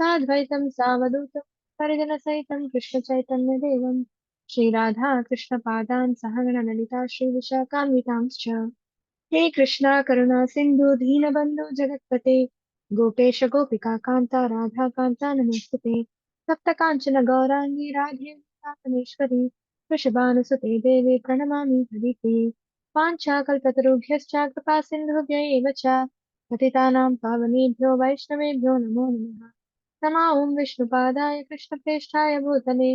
साद्वैतं सावधूतं परिजनसहितं कृष्णचैतन्यदेवं श्रीराधा कृष्णपादान् सहगणललिता श्रीविशाखान्वितांश्च। हे कृष्णा करुणा सिन्धु दीनबन्धु जगत्पते गोपेश गोपिका कान्ता राधा कान्ता नमोऽस्तुते। सप्त काञ्चन गौराङ्गी राधे वृन्दावनेश्वरी वृषभानुसुते देवे प्रणमामि हरिप्रिये। वाञ्छाकल्पतरुभ्यश्च कृपा सिन्धुभ्य एव च पतितानां पावनेभ्यो वैष्णवेभ्यो नमो नमः। नमा ओं विष्णुपादाय कृष्णप्रेष्ठाय भूतले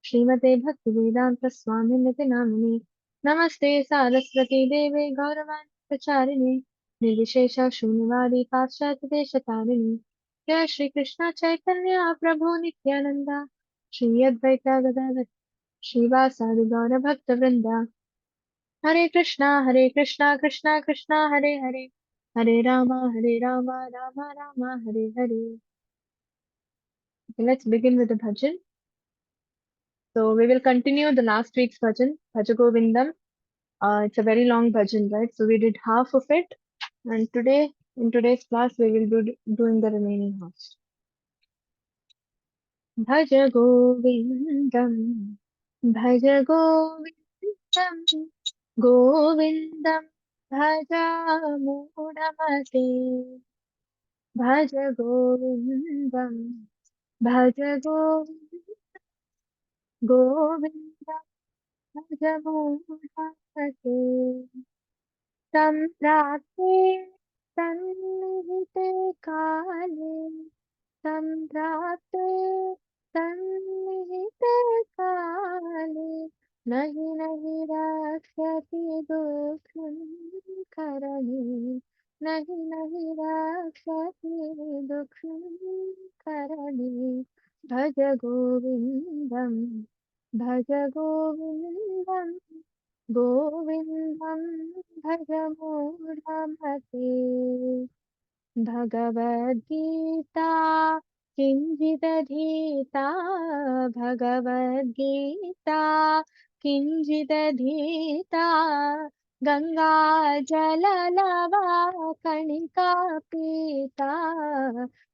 श्रीमते भक्तिवेदान्तस्वामिनिति नामिने। नमस्ते सारस्वती देवे गौरवाणी प्रचारिणे निर्विशेष शून्यवादी पाश्चात्यदेशतारिणे। जय श्री कृष्ण चैतन्य प्रभु नित्यानंदा श्री अद्वैत गदाधर श्रीवासादि गौर भक्त वृंदा। हरे Krishna Krishna Krishna Hare Hare Hare Ram Ram Ram Hare Hare. Okay, let's begin with the bhajan. So we will continue the last week's bhajan, Bhaja Govindam. It's a very long bhajan, right? So we did half of it, and today, in today's class, we will be doing the remaining half. Bhaja Govindam, Bhaja Govindam, Govindam, Bhaja Mudamate, Bhaja Govindam, Bhaja Govindam, Bhaja Mudamate. सम्प्राप्ते सन्निहिते काले सम्प्राप्ते सन्निहिते काले नहि नहि रक्षति दुःखं करणे नहि नहि रक्षति दुःखं करणे भज गोविन्दं भज गोविन्दं गोविन्दं भज मूढमते। भगवद्गीता किञ्चिदधीता भगवद्गीता किञ्चिदधीता गङ्गाजललवा कणिका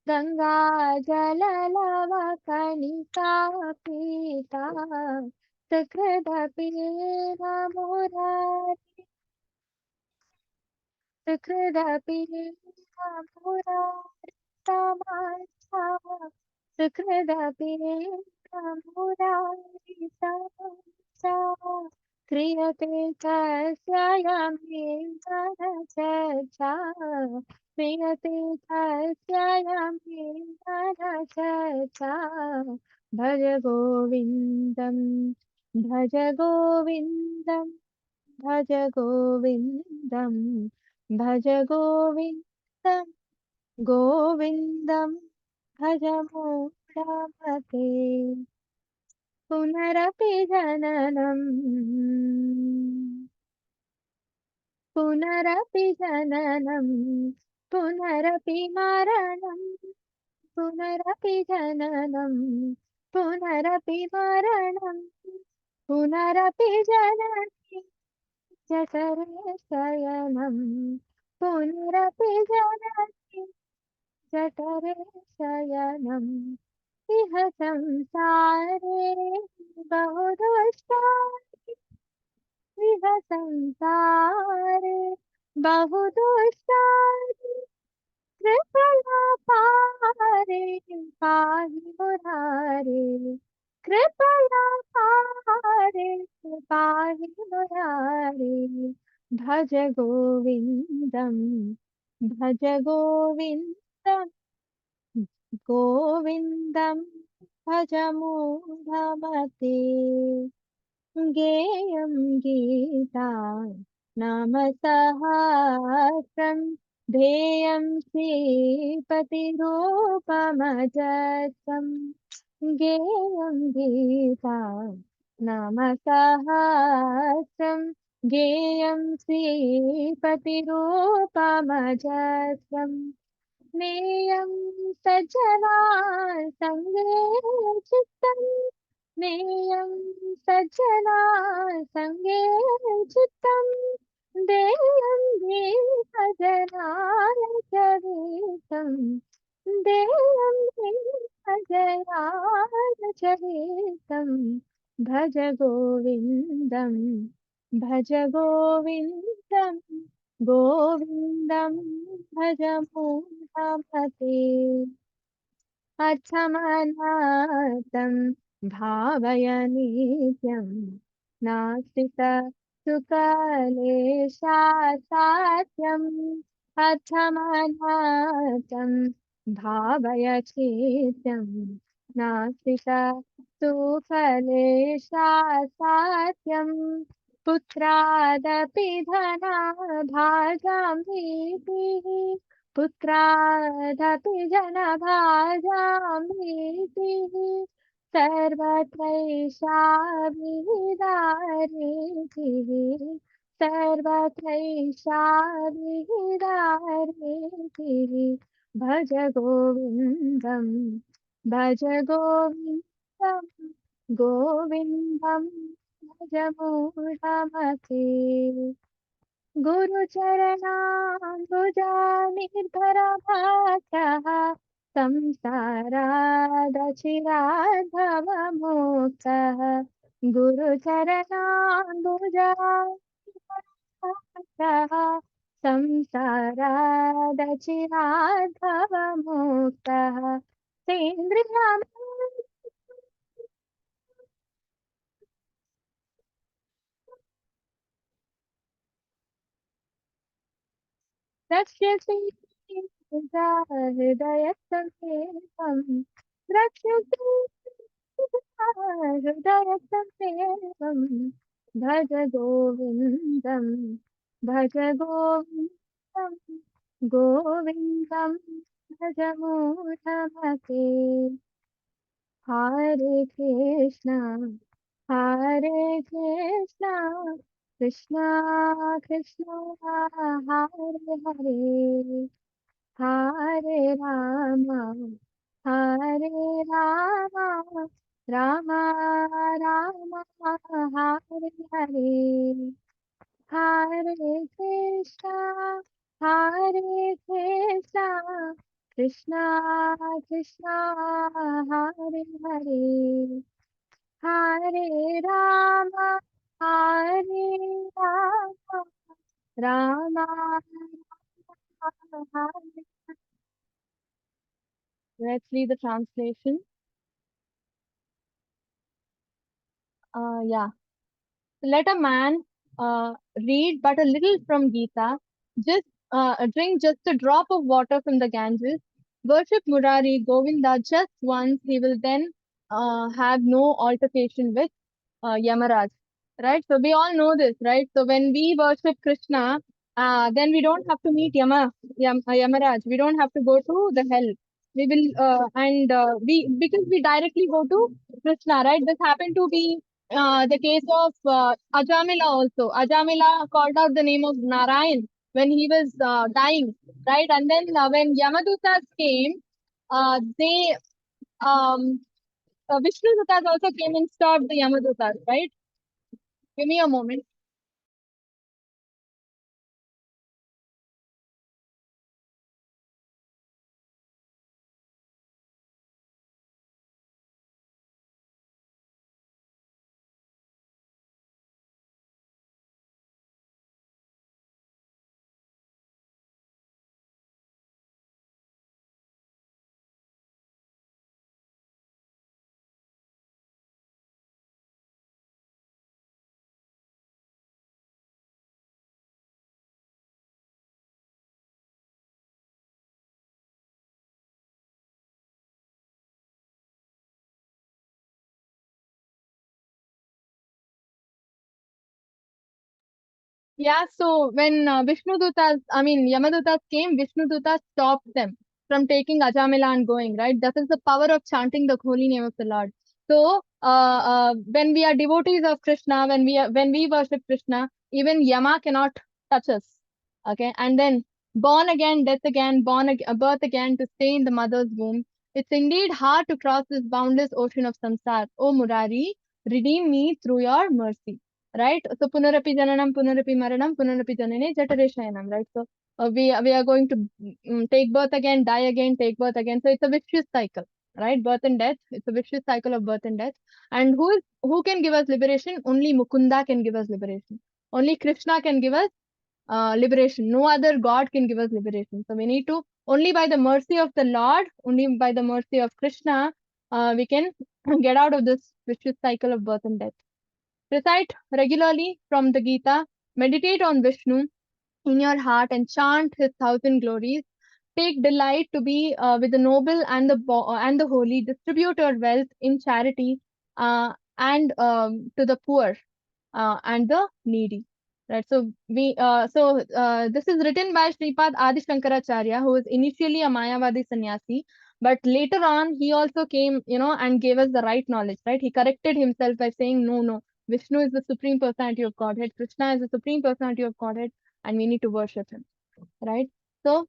गङ्गाजललवा कणिका पीता सकृदपि मुरारी सकृदपि मुरारी तमसा सकृदपि मुरारी तमसा क्रियते तस्यायमेव चर्चा क्रियते तस्यायमेव चर्चा भज गोविन्दं भज गोविन्दं भज गोविन्दं भज गोविन्दं गोविन्दं भज मूढमते। पुनरपि जननं पुनरपि जननं पुनरपि मरणं पुनरपि जननं पुनरपि मरणं पुनरपि जननं जठरे शयनं पुनरपि जननि जठरे शयनम् इह संसारे बहुदुष्टानि इह संसारे बहुदुष्टानि कृपया पारे पाहि मुरारे कृपया पारे पाहि मुरारे भज गोविन्दं भज गोविन्दं गोविन्दं भज मूढमते। गेयं गीता नाम सहस्रं ध्येयं श्रीपतिरूपमजस्रम् गेयं गीता नाम सहस्रं गेयं श्रीपतिरूपमजस्रम् नेयं सज्जना सङ्गे चित्तम् नेयं सज्जना सङ्गे चित्तम् देयं भजनाय च गीतम् देयं प्रयाणचरितं भज गोविन्दं भज गोविन्दं गोविन्दं भज मूढमते अर्थमनाथं भावय नित्यं नास्तिक सुकलेशासात्यम् अर्थमनाथं भावय चेत्यं नास्तिक सुकलेशासात्यम् पुत्रादपि धनभाजां भीतिः पुत्रादपि जनभाजां भीतिः सर्वत्रैषा विहिदारेतिः सर्वत्रैषा विहिदारेतिः भज गोविन्दं भज गोविन्दं गोविन्दं भज मूढमते गुरुचरणाम्बुजानिर्भरभासः संसारादचिराद्भवमुक्तः गुरुचरणाम्बुजानिर्भरभासः संसारादचिराद्भवमुक्तः सेन्द्रियम् रक्ष्यसि हृदयसमेतं रक्ष्यसि हृदयसमेतं भज गोविन्दं भज गोविन्दं गोविन्दं भज मूढमते हरे कृष्ण कृष्ण कृष्ण हरे हरे हरे राम राम राम हरे हरे हरे कृष्ण कृष्ण कृष्ण हरे हरे हरे राम राम हरे. Let's read the translation. Yeah. Let a man read but a little from Gita, just drink just a drop of water from the Ganges, worship Murari Govinda just once, he will then have no altercation with Yamaraj. Right? So we all know this, right? So when we worship Krishna, then we don't have to meet Yamaraj. We don't have to go to the hell. We will, because we directly go to Krishna, right? This happened to be the case of Ajamila also. Ajamila called out the name of Narayan when he was dying, right? And then when Yamadutas came, they Vishnu Dutas also came and stopped the Yamadutas, right? Give me a moment. Yeah, so when Yamadutas came, Vishnu Dutas stopped them from taking Ajamila and going, right? That is the power of chanting the holy name of the Lord. So, when we are devotees of Krishna, when we worship Krishna, even Yama cannot touch us. Okay, and then born again, death again, birth again to stay in the mother's womb. It's indeed hard to cross this boundless ocean of samsara. O Murari, redeem me through your mercy. Right? So punarapi jananam, punarapi maranam, punarapi janane jatare shayanam, right? So we are going to take birth again, die again, take birth again. So it's a vicious cycle. right? Birth and death. It's a vicious cycle of birth and death. And who can give us liberation? Only Mukunda can give us liberation. Only Krishna can give us liberation. No other God can give us liberation. So we need to, only by the mercy of the Lord, only by the mercy of Krishna, we can get out of this vicious cycle of birth and death. Recite regularly from the Gita, meditate on Vishnu in your heart and chant his thousand glories. Take delight to be with the noble and and the holy. Distribute your wealth in charity and to the poor and the needy. Right. So this is written by Sripad Adi Shankaracharya, who was initially a Mayavadi sannyasi, but later on he also came, and gave us the right knowledge. Right. He corrected himself by saying, no, Vishnu is the supreme personality of Godhead. Krishna is the supreme personality of Godhead, and we need to worship him. Right. So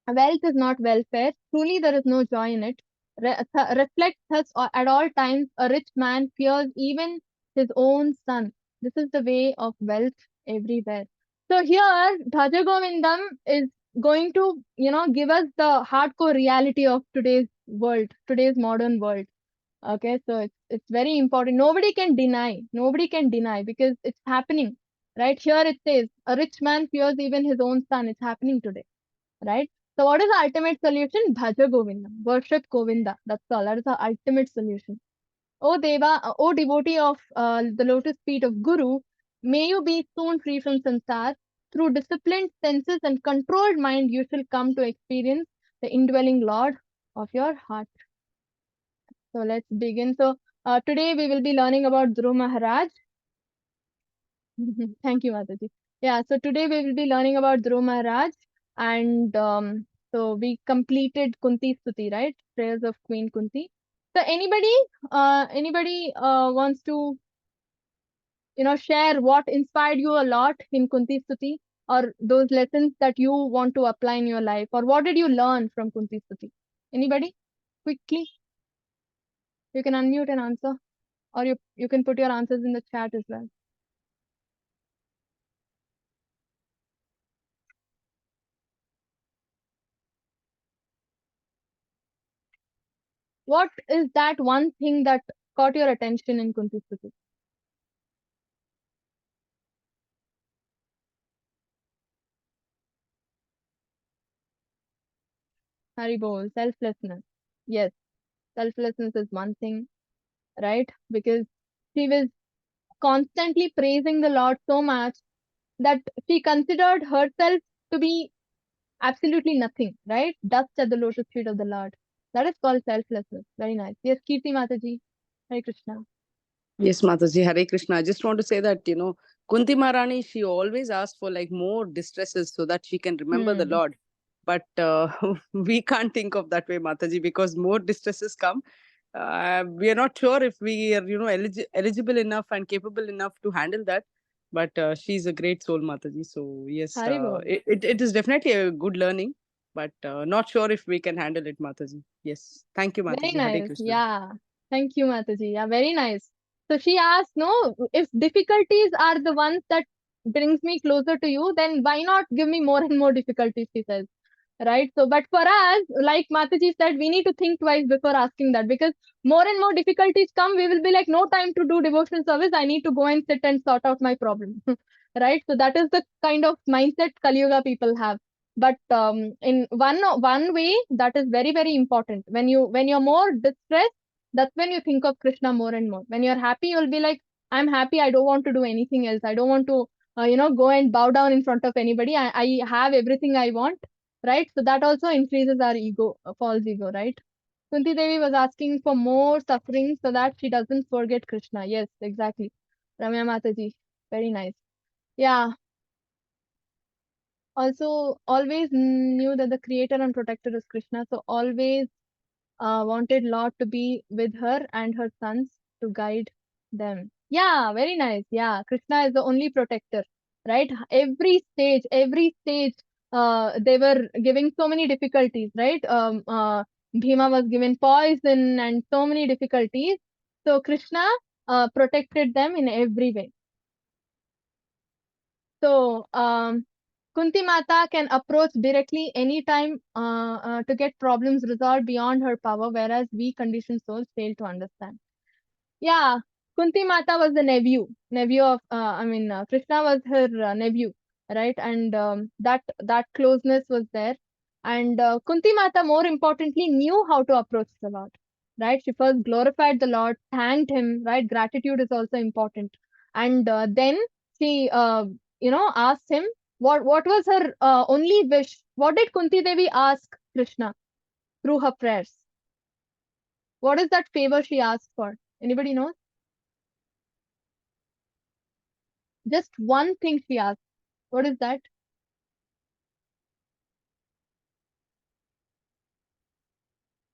wealth is not welfare. Truly, there is no joy in it. Reflect thus at all times. A rich man fears even his own son. This is the way of wealth everywhere. So here, Bhaja Govindam is going to, give us the hardcore reality of today's world, today's modern world. Okay, so it's very important. Nobody can deny. Nobody can deny because it's happening. Right here, it says a rich man fears even his own son. It's happening today. Right. So what is the ultimate solution? Bhaja Govindam. Worship Govinda. That's all. That is the ultimate solution. O Deva, O devotee of the lotus feet of Guru, may you be soon free from samsara. Through disciplined senses and controlled mind, you shall come to experience the indwelling Lord of your heart. So let's begin. So today we will be learning about Dhruva Maharaj. Thank you, Mataji. Yeah, so today we will be learning about Dhruva Maharaj, and so we completed Kunti Stuti, right? Prayers of Queen Kunti. So anybody wants to, share what inspired you a lot in Kunti Stuti, or those lessons that you want to apply in your life, or what did you learn from Kunti Stuti? Anybody? Quickly, you can unmute and answer, or you can put your answers in the chat as well. What is that one thing that caught your attention in Kunti Stuti? Haribol, selflessness. Yes, selflessness is one thing, right? Because she was constantly praising the Lord so much that she considered herself to be absolutely nothing, right? Dust at the lotus feet of the Lord. That is called selflessness. Very nice. Yes, Kirti Mataji. Hare Krishna. Yes, Mataji, Hare Krishna. I just want to say that, Kunti Maharani, she always asks for like more distresses so that she can remember the Lord. But we can't think of that way, Mataji, because more distresses come. We are not sure if we are, eligible enough and capable enough to handle that. But she's a great soul, Mataji. So, yes, Haribol. it is definitely a good learning, but not sure if we can handle it, Mataji. Yes. Thank you, Very Mataji. Hare nice. Krishna. Yeah. Thank you, Mataji. Yeah, very nice. So she asked, no, if difficulties are the ones that brings me closer to you, then why not give me more and more difficulties, she says. Right. So, but for us, like Mataji said, we need to think twice before asking that, because more and more difficulties come, we will be like, no time to do devotional service. I need to go and sit and sort out my problem. Right. So that is the kind of mindset Kali Yuga people have. But in one way, that is very, very important. When you're more distressed, that's when you think of Krishna more and more. When you're happy, you'll be like, I'm happy. I don't want to do anything else. I don't want to go and bow down in front of anybody. I have everything I want, right? So that also increases our ego, false ego, right? Kunti Devi was asking for more suffering so that she doesn't forget Krishna. Yes, exactly. Ramya Mataji, very nice. Yeah. Also, always knew that the creator and protector is Krishna. So always wanted Lord to be with her and her sons to guide them. Yeah, very nice. Yeah, Krishna is the only protector, right? Every stage, they were giving so many difficulties, right? Bhima was given poison and so many difficulties. So Krishna protected them in every way. So, Kunti Mata can approach directly anytime to get problems resolved beyond her power, whereas we conditioned souls fail to understand. Yeah, Kunti Mata was the nephew of, Krishna was her nephew, right? And that closeness was there. And Kunti Mata, more importantly, knew how to approach the Lord, right? She first glorified the Lord, thanked him, right? Gratitude is also important. And then she, asked him what was her only wish. What did Kunti Devi ask Krishna through her prayers? What is that favor she asked for? Anybody knows? Just one thing she asked. What is that?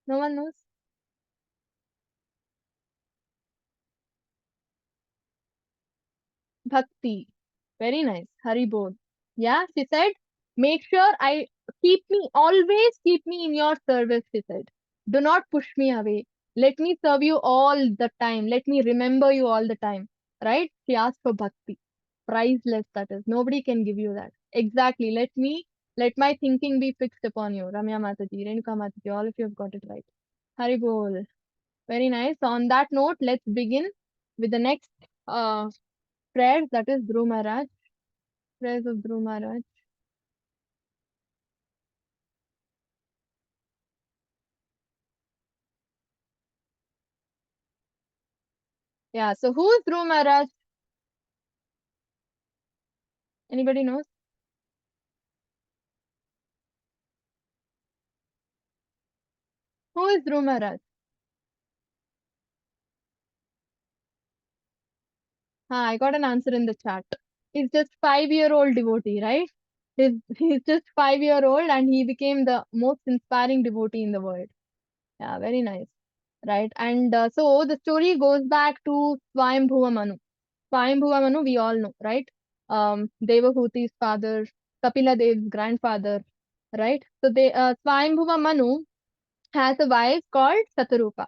No one knows? Bhakti. Very nice. Hari bol. Yeah, she said, make sure always keep me in your service, she said. Do not push me away. Let me serve you all the time. Let me remember you all the time. Right? She asked for bhakti. Priceless, that is. Nobody can give you that. Exactly. Let my thinking be fixed upon you. Ramya Mataji, Renuka Mataji, all of you have got it right. Hari bol. Very nice. So on that note, let's begin with the next prayer, that is Dhruva Maharaj. Prayers of Dhruva Maharaj. Yeah, so who is Dhruva Maharaj? Anybody knows? Who is Dhruva Maharaj? I got an answer in the chat. He's just 5-year-old devotee, right? He's just 5-year-old and he became the most inspiring devotee in the world. Yeah, very nice. Right. And so the story goes back to Swayambhuva Manu. Swayambhuva Manu, we all know, right? Devahuti's father, Kapila Dev's grandfather, right? So Swayambhuva Manu has a wife called Satarupa.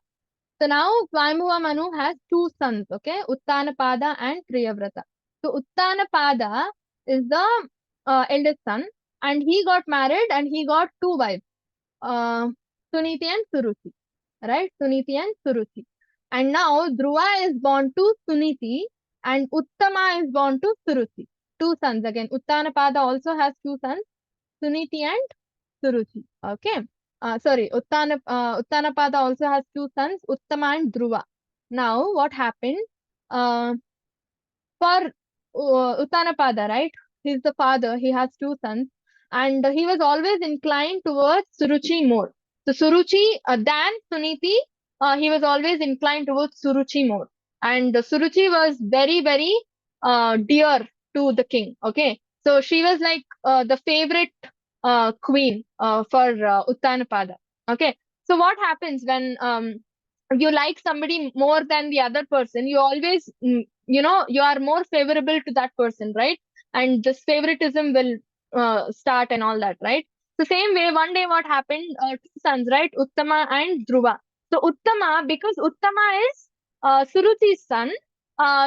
So now Swayambhuva Manu has two sons, okay? Uttanapada and Priyavrata. So Uttanapada is the eldest son and he got married and he got two wives, uh, Suniti and Suruchi, right? Suniti and Suruchi. And now Dhruva is born to Suniti and Uttama is born to Suruchi. Two sons again. Uttanapada also has two sons, Suniti and Suruchi. Okay. Uttanapada also has two sons, Uttama and Dhruva. Now, what happened? Uh, for Uttanapada, right? He's the father, he has two sons, and he was always inclined towards Suruchi more. So, Suruchi, than Suniti, he was always inclined towards Suruchi more. And Suruchi was very, very dear to the king. Okay. So, she was like the favorite queen for Uttanapada. Okay. So, what happens when you like somebody more than the other person? You always you are more favorable to that person, right? And this favoritism will start and all that, right? So same way, one day what happened, two sons, right? Uttama and Dhruva. So Uttama, because Uttama is Suruchi's son,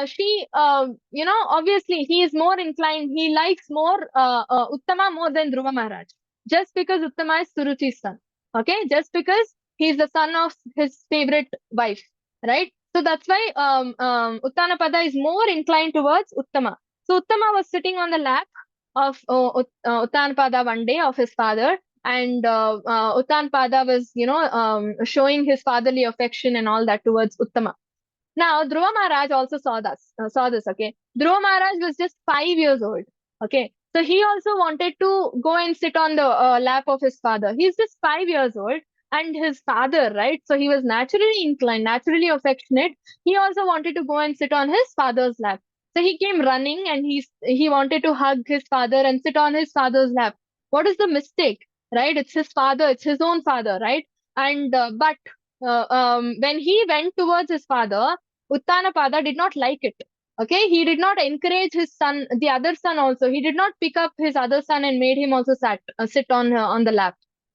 she obviously he is more inclined, he likes more Uttama more than Dhruva Maharaj, just because Uttama is Suruchi's son. Okay, just because he's the son of his favorite wife, right? So that's why Uttanapada is more inclined towards Uttama. So Uttama was sitting on the lap of Uttanapada one day of his father, and Uttanapada was, showing his fatherly affection and all that towards Uttama. Now, Dhruva Maharaj also saw this, okay? Dhruva Maharaj was just 5 years old, okay? So he also wanted to go and sit on the lap of his father. He's just 5 years old, and his father, right? So he was naturally inclined, naturally affectionate. He also wanted to go and sit on his father's lap. So he came running and he wanted to hug his father and sit on his father's lap. What is the mistake, right? It's his father, it's his own father, right? And but when he went towards his father, Uttanapada did not like it. Okay, he did not encourage his son, the other son also. He did not pick up his other son and made him also sit on the lap,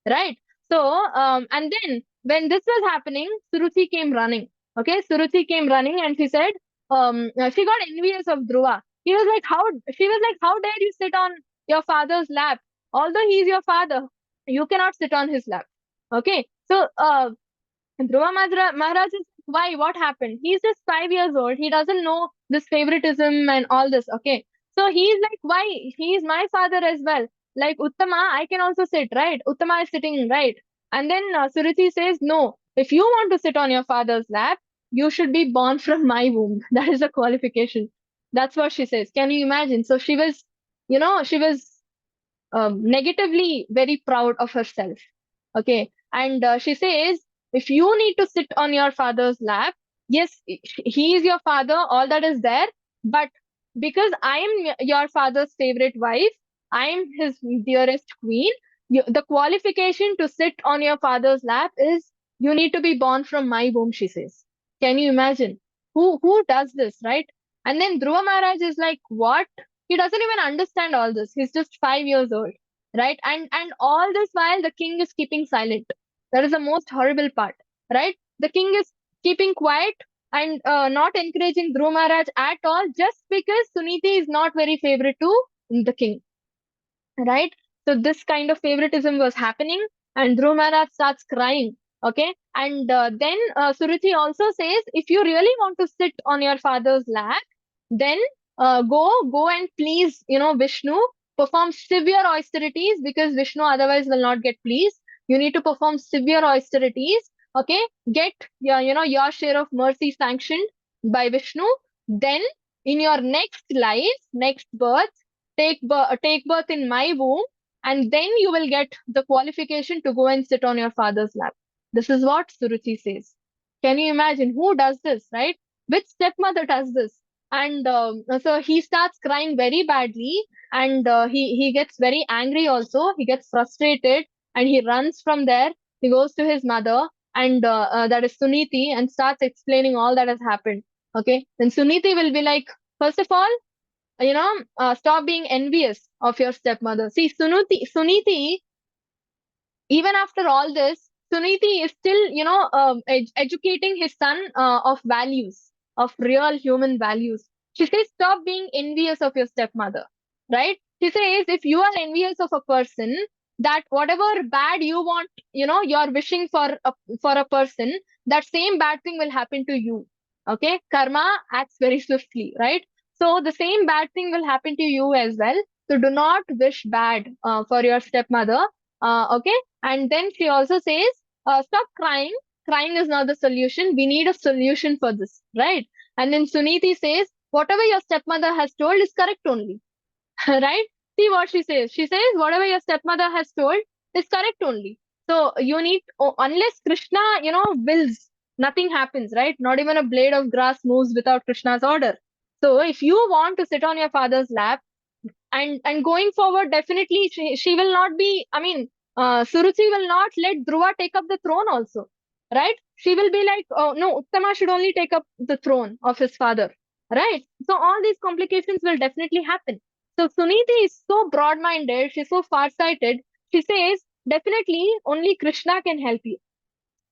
right? So, and then when this was happening, Suruchi came running. Okay, Suruchi came running and she said, she got envious of Dhruva. He was like, how? She was like, how dare you sit on your father's lap. Although he is your father, you cannot sit on his lap. Okay, so Dhruva Maharaj is, why? What happened? He's just 5 years old. He doesn't know this favoritism and all this. Okay. So he's like, why? He is my father as well. Like Uttama, I can also sit, right? Uttama is sitting, right? And then Suruchi says, no, if you want to sit on your father's lap, you should be born from my womb. That is a qualification. That's what she says. Can you imagine? So she was, she was negatively very proud of herself. Okay. And she says, if you need to sit on your father's lap, yes, he is your father, all that is there. But because I am your father's favorite wife, I am his dearest queen, the qualification to sit on your father's lap is you need to be born from my womb, she says. Can you imagine? Who does this, right? And then Dhruva Maharaj is like, what? He doesn't even understand all this. He's just 5 years old, right? And all this while the king is keeping silent. That is the most horrible part, right? The king is keeping quiet and not encouraging Dhruva Maharaj at all, just because Suniti is not very favorite to the king, right? So this kind of favoritism was happening, and Dhruva Maharaj starts crying. Okay, and then Suruchi also says, if you really want to sit on your father's lap, then go and please, Vishnu, perform severe austerities, because Vishnu otherwise will not get pleased. You need to perform severe austerities. Okay, get your share of mercy sanctioned by Vishnu. Then in your next life, next birth, take birth in my womb, and then you will get the qualification to go and sit on your father's lap. This is what Suruchi says. Can you imagine who does this, right? Which stepmother does this? And so he starts crying very badly, and he gets very angry also. He gets frustrated, and he runs from there. He goes to his mother, and that is Suniti, and starts explaining all that has happened. Okay, then Suniti will be like, first of all, stop being envious of your stepmother. See, Suniti, even after all this, Suniti is still, educating his son of values, of real human values. She says, stop being envious of your stepmother, right? She says, if you are envious of a person, that whatever bad you want, you're wishing for a person, that same bad thing will happen to you. Okay, karma acts very swiftly, right? So the same bad thing will happen to you as well. So do not wish bad for your stepmother. Okay, and then she also says, stop crying. Crying is not the solution. We need a solution for this, right? And then Suniti says, whatever your stepmother has told is correct only, right? See what she says. She says, whatever your stepmother has told is correct only. So you need, unless Krishna, wills, nothing happens, right? Not even a blade of grass moves without Krishna's order. So if you want to sit on your father's lap, and going forward, definitely she will not be, Suruchi will not let Dhruva take up the throne also, right? She will be like, oh no, Uttama should only take up the throne of his father, right? So all these complications will definitely happen. So Suniti is so broad-minded, she's so far-sighted. She says, definitely only Krishna can help you,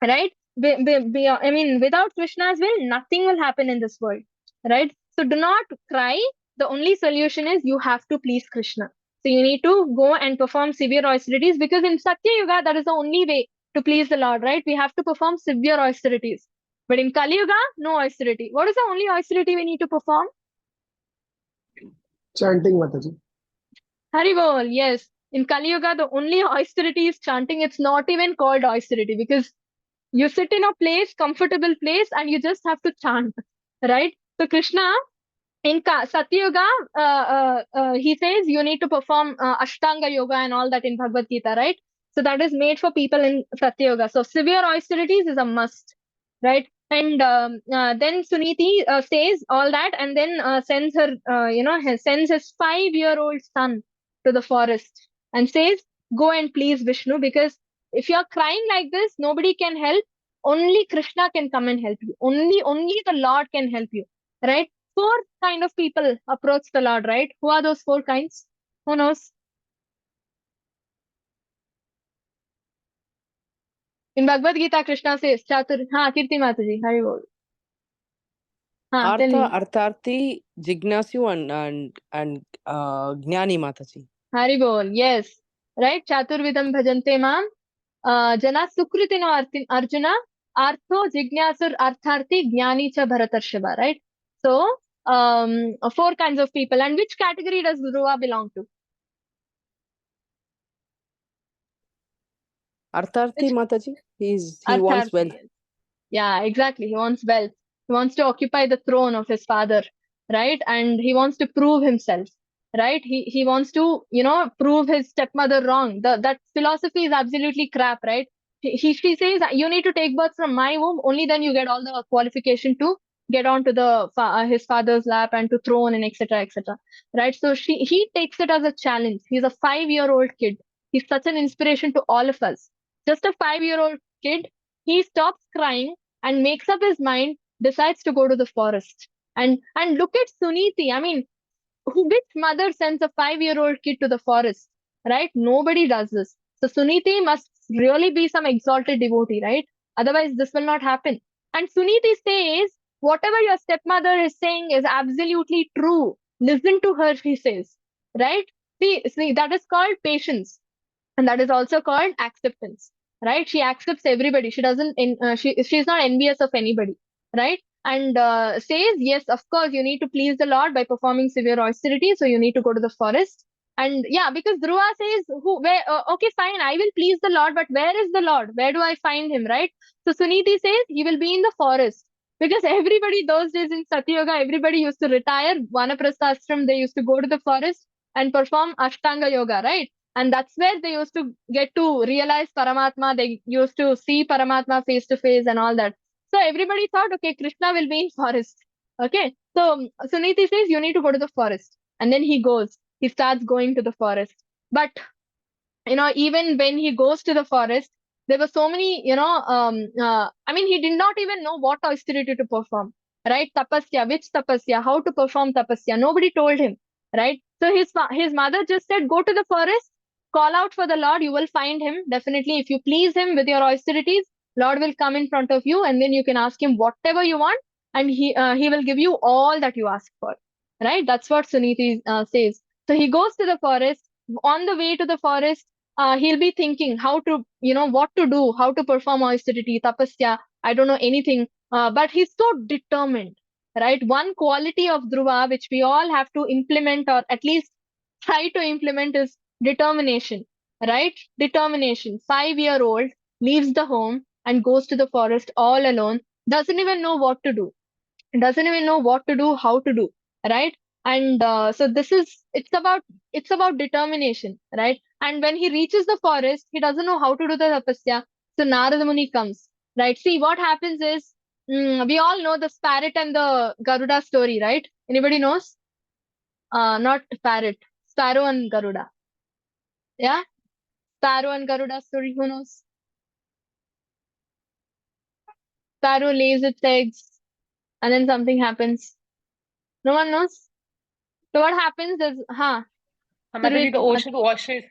right? Without Krishna's will, nothing will happen in this world, right? So do not cry. The only solution is you have to please Krishna. So you need to go and perform severe austerities, because in Satya Yuga, that is the only way to please the Lord, right? We have to perform severe austerities. But in Kali Yuga, no austerity. What is the only austerity we need to perform? Chanting, Mataji. Haribol, yes. In Kali Yuga, the only austerity is chanting. It's not even called austerity, because you sit in a place, comfortable place, and you just have to chant, right? So Krishna in Satya Yuga, he says you need to perform Ashtanga Yoga and all that in Bhagavad Gita, right? So that is made for people in Satya Yuga. So severe austerities is a must, right? And then Suniti says all that, and then sends her, sends his 5-year-old son to the forest and says, go and please Vishnu, because if you're crying like this, nobody can help. Only Krishna can come and help you. Only the Lord can help you, right? 4 kind of people approach the Lord, right? Who are those 4 kinds? Who knows? In Bhagavad Gita, Krishna says, Chatur, Kirti Mataji, Hari Bol. Tell Artha, me. Artharthi, Jignasu and Jnani Mataji. Haribol, yes. Right? Chaturvidam bhajante mam. Jana sukritino Arjuna. Artho jignasur artharthi jnani cha bharatarshava. Right? So, four kinds of people. And which category does Dhruva belong to? Artharthi Which Mataji, he wants artharthi? wealth. Yeah, exactly. He wants wealth. He wants to occupy the throne of his father, right? And he wants to prove himself, right? He wants to, prove his stepmother wrong. That philosophy is absolutely crap, right? She says you need to take birth from my womb. Only then you get all the qualification to get onto the his father's lap and to throne and etc etc. Right? So he takes it as a challenge. He's a 5-year-old kid. He's such an inspiration to all of us. Just a 5-year-old kid, he stops crying and makes up his mind, decides to go to the forest. And look at Suniti. I mean, which mother sends a 5-year-old kid to the forest, right? Nobody does this. So Suniti must really be some exalted devotee, right? Otherwise, this will not happen. And Suniti says, whatever your stepmother is saying is absolutely true. Listen to her, she says, right? See, that is called patience, and that is also called acceptance, right? She accepts everybody. She doesn't she's not envious of anybody, right? And says, yes, of course you need to please the Lord by performing severe austerity, so you need to go to the forest. And yeah, because Dhruva says, who where okay, fine, I will please the Lord, but where is the Lord? Where do I find him, right? So Suniti says he will be in the forest, because everybody those days in Satyayoga, everybody used to retire vanaprasthashram, they used to go to the forest and perform ashtanga yoga, right? And that's where they used to get to realize Paramatma. They used to see Paramatma face to face and all that. So everybody thought, okay, Krishna will be in forest. Okay, so Suniti says you need to go to the forest, and then he goes, he starts going to the forest. But even when he goes to the forest, there were so many, I mean, he did not even know what austerity to perform, right? Tapasya, which tapasya, how to perform tapasya, nobody told him, right? So his mother just said, go to the forest, call out for the Lord, you will find him definitely. If you please him with your austerities, Lord will come in front of you, and then you can ask him whatever you want, and he will give you all that you ask for, right? That's what Suniti says. So he goes to the forest. On the way to the forest, he'll be thinking how to, what to do, how to perform austerity, tapasya. I don't know anything, but he's so determined, right? One quality of Dhruva, which we all have to implement, or at least try to implement, is determination, right? Determination. 5-year-old leaves the home and goes to the forest all alone, doesn't even know what to do, doesn't even know what to do, how to do, right? And so it's about determination, right? And when he reaches the forest, he doesn't know how to do the tapasya. So Narada Muni comes, right? See, what happens is, we all know the parrot and the Garuda story, right? Anybody knows? Not parrot, sparrow and Garuda. Yeah, sparrow and Garuda story. Who knows? Sparrow lays its eggs, and then something happens. No one knows. So what happens is, Mataji, the Survit, ocean washes.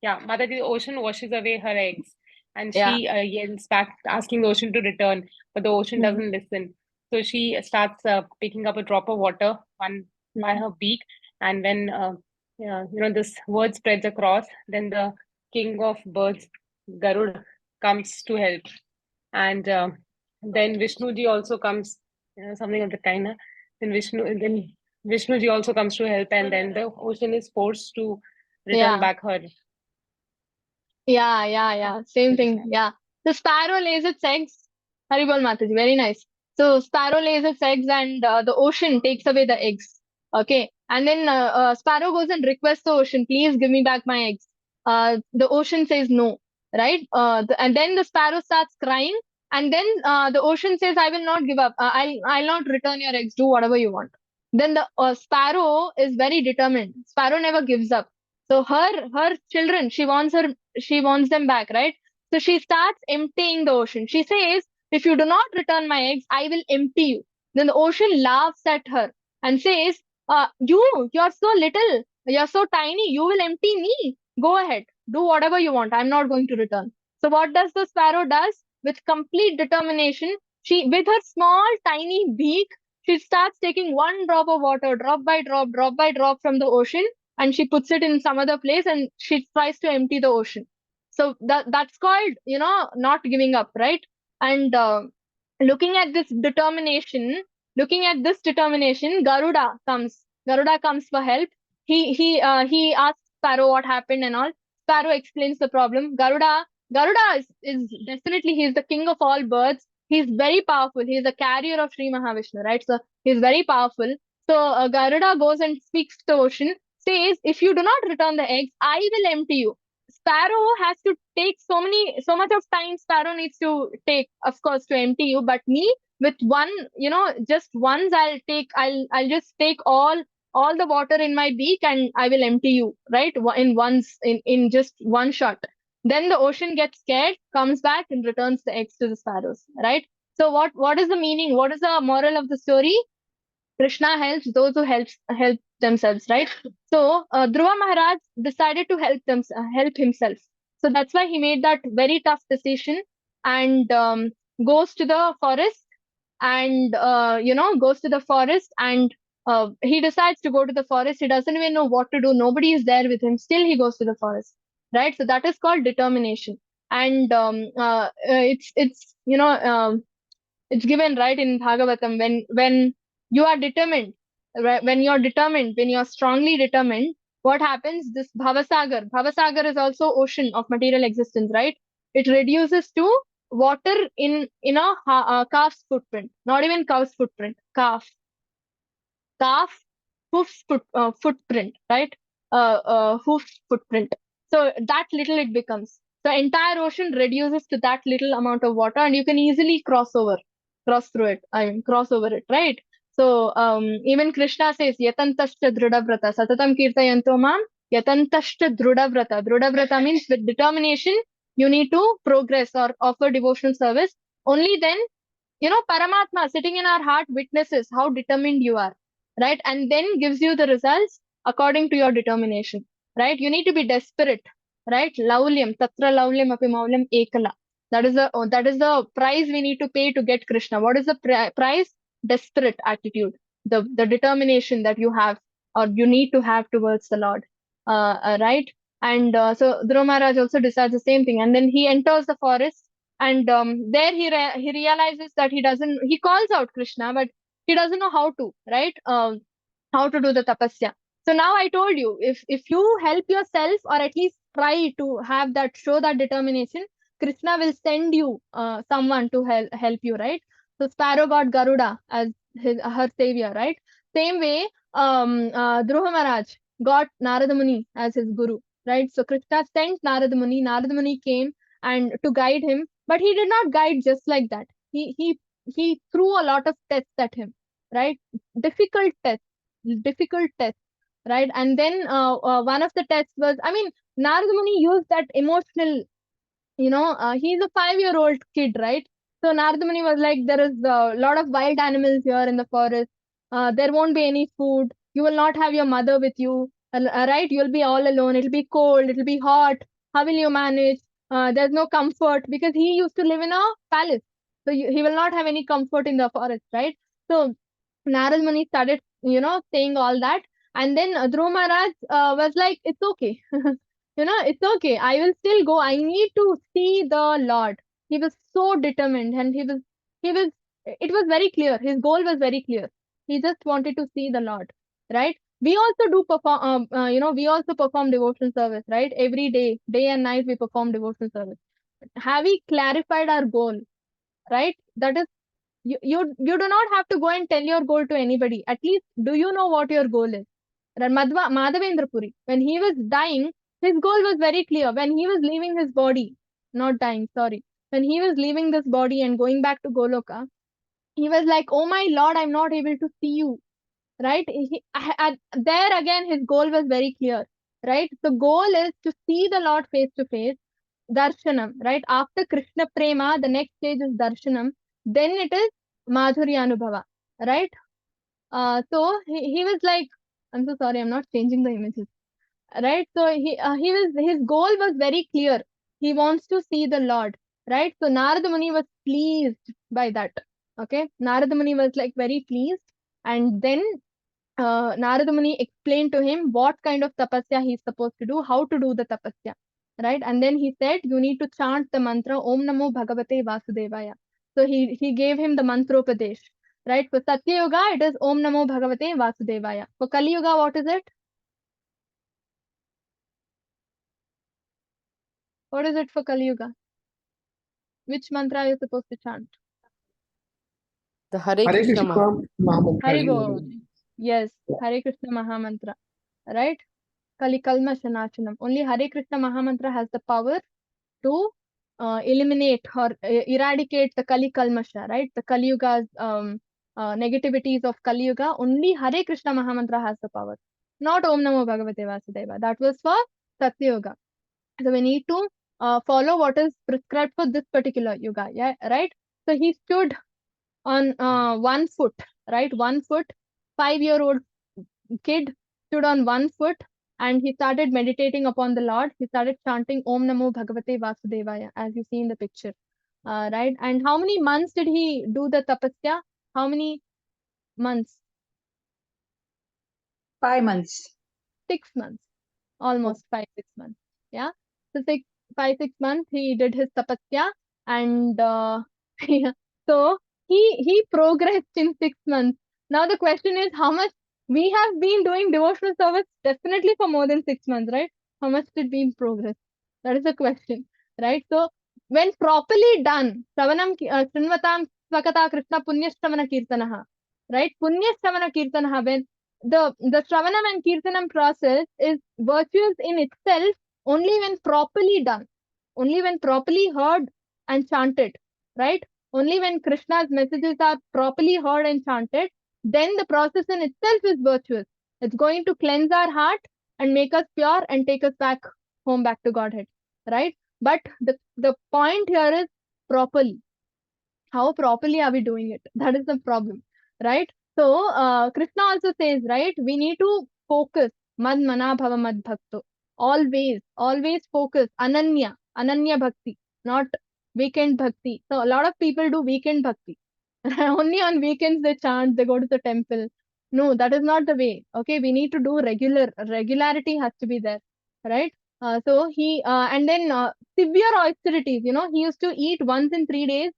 Yeah, Mataji, the ocean washes away her eggs, and yeah. she yells back, asking the ocean to return. But the ocean Hmm. doesn't listen. So she starts picking up a drop of water, one by her beak, and when this word spreads across, then the king of birds, Garud, comes to help, and then Vishnuji also comes, something of the kind. Then Vishnuji also comes to help, and then the ocean is forced to return Yeah, back her. yeah. Same thing. Yeah. The sparrow lays its eggs. Haribol Mataji, very nice. So sparrow lays its eggs, and the ocean takes away the eggs. Okay. And then sparrow goes and requests the ocean, please give me back my eggs. The ocean says no, right? And then the sparrow starts crying, and then the ocean says, I will not give up. I'll not return your eggs. Do whatever you want. Then the sparrow is very determined. Sparrow never gives up. So her children, she wants them back, right? So she starts emptying the ocean. She says, if you do not return my eggs, I will empty you. Then the ocean laughs at her and says, you're so little, you're so tiny, you will empty me. Go ahead, do whatever you want. I'm not going to return. So what does the sparrow does? With complete determination, she, with her small tiny beak, she starts taking one drop of water, drop by drop from the ocean, and she puts it in some other place and she tries to empty the ocean. So that's called, not giving up, right? And looking at this determination, Garuda comes for help. He asks Sparrow what happened and all. Sparrow explains the problem. Garuda is definitely, he's the king of all birds. He's very powerful. He's the carrier of Sri Mahavishnu, right? So he's very powerful. So Garuda goes and speaks to the ocean, says, if you do not return the eggs, I will empty you. Sparrow has to take so much of time Sparrow needs to take, of course, to empty you. But me, with one, just once I'll just take all the water in my beak and I will empty you, right? In just one shot. Then the ocean gets scared, comes back and returns the eggs to the sparrows, right? So what is the meaning? What is the moral of the story? Krishna helps those who help themselves, right? So Dhruva Maharaj decided to help himself. So that's why he made that very tough decision and goes to the forest and he decides to go to the forest. He doesn't even know what to do. Nobody is there with him. Still, he goes to the forest, right? So that is called determination. And it's given right in Bhagavatam when you are determined, right? When you're strongly determined, what happens? This Bhavasagar is also ocean of material existence, right? It reduces to water in a calf's footprint, not even cow's footprint, calf hoof's footprint, right? Hoof's footprint. So that little it becomes. The entire ocean reduces to that little amount of water, and you can easily cross through it. Cross over it, right? So even Krishna says, "Yatantascha drudavrata, satatam kirtayanto mam, yatantascha drudavrata." Drudavrata means with determination, you need to progress or offer devotional service. Only then, Paramatma sitting in our heart witnesses how determined you are, right? And then gives you the results according to your determination, right? You need to be desperate, right? Laulyam, tatra laulyam api maulyam ekala. That is the price we need to pay to get Krishna. What is the price? Desperate attitude, the determination that you have or you need to have towards the Lord, right? And so Dhruva Maharaj also decides the same thing, and then he enters the forest, and there he realizes that he calls out Krishna, but he doesn't know how to, right? How to do the tapasya. So now I told you, if you help yourself or at least try to show that determination, Krishna will send you someone to help you, right? So Sparrow got Garuda as her savior, right? Same way, Dhruva Maharaj got Narada Muni as his guru, right? So Krishna sent Narada Muni. Narada Muni came and to guide him, but he did not guide just like that. He threw a lot of tests at him, right? Difficult tests, right? And then one of the tests was, Narada Muni used that emotional, he's a 5-year-old kid, right? So Narada Muni was like, there is a lot of wild animals here in the forest. There won't be any food. You will not have your mother with you, right? You'll be all alone. It'll be cold. It'll be hot. How will you manage? There's no comfort because he used to live in a palace. So he will not have any comfort in the forest, right? So Narad Muni started, saying all that. And then Dhruva Maharaj was like, it's okay. It's okay. I will still go. I need to see the Lord. He was so determined and it was very clear. His goal was very clear. He just wanted to see the Lord, right? We also we also perform devotional service, right? Every day and night we perform devotional service. Have we clarified our goal, right? That is, you do not have to go and tell your goal to anybody. At least, do you know what your goal is? Madhavendra Puri, when he was dying, his goal was very clear. When he was leaving his body, not dying, sorry. When he was leaving this body and going back to Goloka, he was like, oh my Lord, I'm not able to see you, right? There again, his goal was very clear, right? The goal is to see the Lord face to face, darshanam, right? After Krishna Prema, the next stage is darshanam. Then it is Madhurya Anubhava, right? So he was like, I'm so sorry, I'm not changing the images, right? So his goal was very clear. He wants to see the Lord, right? So Narada Muni was pleased by that. Okay, Narada Muni was like very pleased, and then Narada Muni explained to him what kind of tapasya he is supposed to do, how to do the tapasya, right? And then he said, you need to chant the mantra Om Namo Bhagavate Vasudevaya. So he gave him the mantropadesh, right? For Satya Yuga, it is Om Namo Bhagavate Vasudevaya. For Kali Yuga, what is it? What is it for Kali Yuga? Which mantra are you supposed to chant? The Hare Hare Krishna Krishna Mahamantra. Hari Bol. Yes, Hare Krishna Mahamantra, right? Kali Kalmasha Nachanam. Only Hare Krishna Mahamantra has the power to eliminate or eradicate the Kali Kalmasha, right? The Kali Yuga's negativities of Kali Yuga. Only Hare Krishna Mahamantra has the power, not Om Namo Bhagavate Vasudeva. That was for Satya Yuga. So we need to follow what is prescribed for this particular Yuga, yeah, right? So he stood on 1 foot, right? 1 foot, 5-year-old kid stood on 1 foot and he started meditating upon the Lord. He started chanting Om Namo Bhagavate Vasudevaya, as you see in the picture, right? And how many months did he do the tapasya? How many months? 5 months. 6 months, almost 5-6 months. Yeah, so 5-6 months he did his tapasya, and so he progressed in 6 months. Now the question is, how much we have been doing devotional service? Definitely for more than 6 months, right? How much did we progress? That is the question, right? So when properly done, Shravanam Srinvatam Svakata Krishna Punyashravana Kirtanaha, right? Punyashravana Kirtanaha, when the Shravanam and Kirtanam process is virtuous in itself only when properly done, only when properly heard and chanted, right? Only when Krishna's messages are properly heard and chanted, then the process in itself is virtuous. It's going to cleanse our heart and make us pure and take us back home, back to Godhead, right? But the point here is properly. How properly are we doing it? That is the problem, right? So Krishna also says, right, we need to focus. Mad mana bhava mad bhakto. Always focus. Ananya bhakti, not weekend bhakti. So a lot of people do weekend bhakti. Only on weekends they chant, they go to the temple. No, that is not the way. Okay, we need to do regularity has to be there, right? So he and then severe austerities. He used to eat once in 3 days.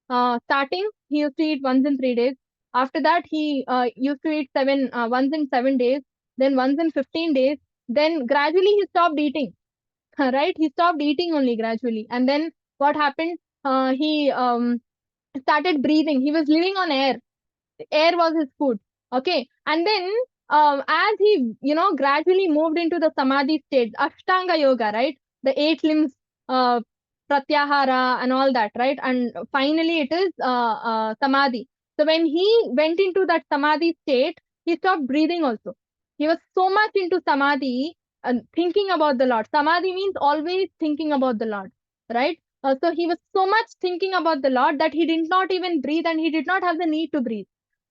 Starting, he used to eat once in 3 days. After that, he used to eat once in 7 days, then once in 15 days. Then gradually he stopped eating, right? He stopped eating only gradually. And then what happened? He started breathing. He was living on air. Air was his food. Okay. And then as he, gradually moved into the samadhi state, Ashtanga yoga, right? The 8 limbs, pratyahara and all that, right? And finally it is samadhi. So when he went into that samadhi state, he stopped breathing also. He was so much into samadhi and thinking about the Lord. Samadhi means always thinking about the Lord, right? So he was so much thinking about the Lord that he did not even breathe and he did not have the need to breathe,